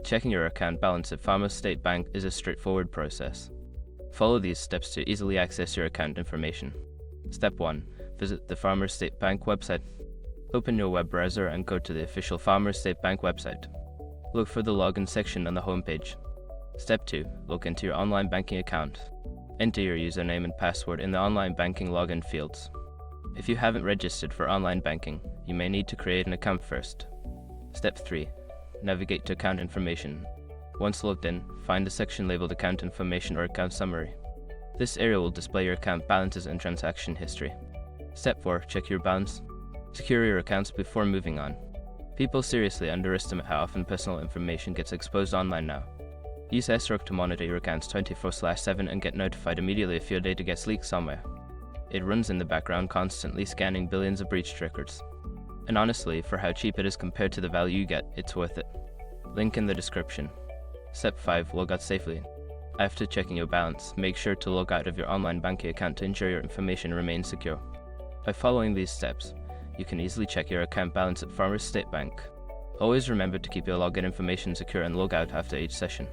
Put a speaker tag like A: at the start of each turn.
A: Checking your account balance at Farmers State Bank is a straightforward process. Follow these steps to easily access your account information. Step 1. Visit the Farmers State Bank website. Open your web browser and go to the official Farmers State Bank website. Look for the login section on the homepage. Step 2. Log into your online banking account. Enter your username and password in the online banking login fields. If you haven't registered for online banking, you may need to create an account first. Step 3. Navigate to account information. Once logged in, find the section labeled Account Information or Account Summary. This area will display your account balances and transaction history. Step 4. Check your balance. Secure your accounts before moving on. People seriously underestimate how often personal information gets exposed online now. Use SROC to monitor your accounts 24/7 and get notified immediately if your data gets leaked somewhere. It runs in the background, constantly scanning billions of breached records. And honestly, for how cheap it is compared to the value you get, it's worth it. Link in the description. Step 5. Log out safely. After checking your balance, make sure to log out of your online banking account to ensure your information remains secure. By following these steps, you can easily check your account balance at Farmers State Bank. Always remember to keep your login information secure and log out after each session.